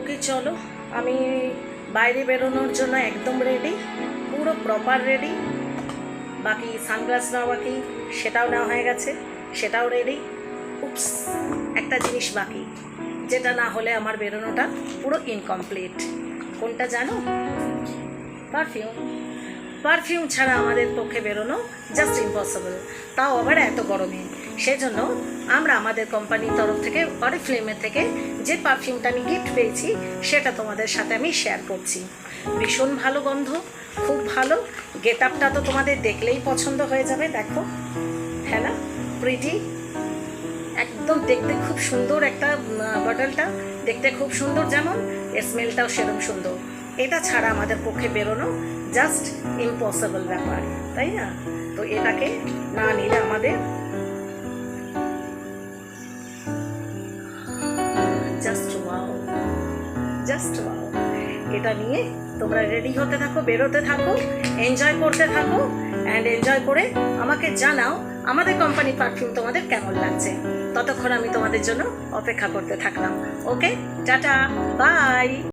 কি চলো, আমি বাইরে বেরোনোর জন্য একদম রেডি, পুরো প্রপার রেডি। বাকি সানগ্লাস নেওয়া বাকি, সেটাও নেওয়া হয়ে গেছে, সেটাও রেডি। উপস, একটা জিনিস বাকি, যেটা না হলে আমার বেরোনোটা পুরো ইনকমপ্লিট। কোনটা জানো? পারফিউম। পারফিউম ছাড়া আমাদের পক্ষে বেরোনো জাস্ট ইম্পসিবল, তাও আবার এত গরমে। সেজন্য আমরা আমাদের কোম্পানির তরফ থেকে অরিফ্লেমের থেকে যে পারফিউমটা আমি গিফট পেয়েছি সেটা তোমাদের সাথে আমি শেয়ার করছি। ভীষণ ভালো গন্ধ, খুব ভালো। গেট আপটা তো তোমাদের দেখলেই পছন্দ হয়ে যাবে। দেখো, হ্যাঁ না, প্রিটি, একদম দেখতে খুব সুন্দর। একটা বটলটা দেখতে খুব সুন্দর, যেমন এর স্মেলটাও সেরকম সুন্দর। এটা ছাড়া আমাদের পক্ষে বেরোনো জাস্ট ইম্পসিবল ব্যাপার, তাই না? তো এটাকে না নিলে আমাদের জাস্ট ওয়াও, জাস্ট ওয়াও। এটা নিয়ে তোমরা রেডি হতে থাকো, বেরোতে থাকো, এনজয় করতে থাকো, অ্যান্ড এনজয় করে আমাকে জানাও আমাদের কোম্পানি পারফিউম তোমাদের কেমন লাগছে। ততক্ষণ আমি তোমাদের জন্য অপেক্ষা করতে থাকলাম। ওকে, টাটা, বাই।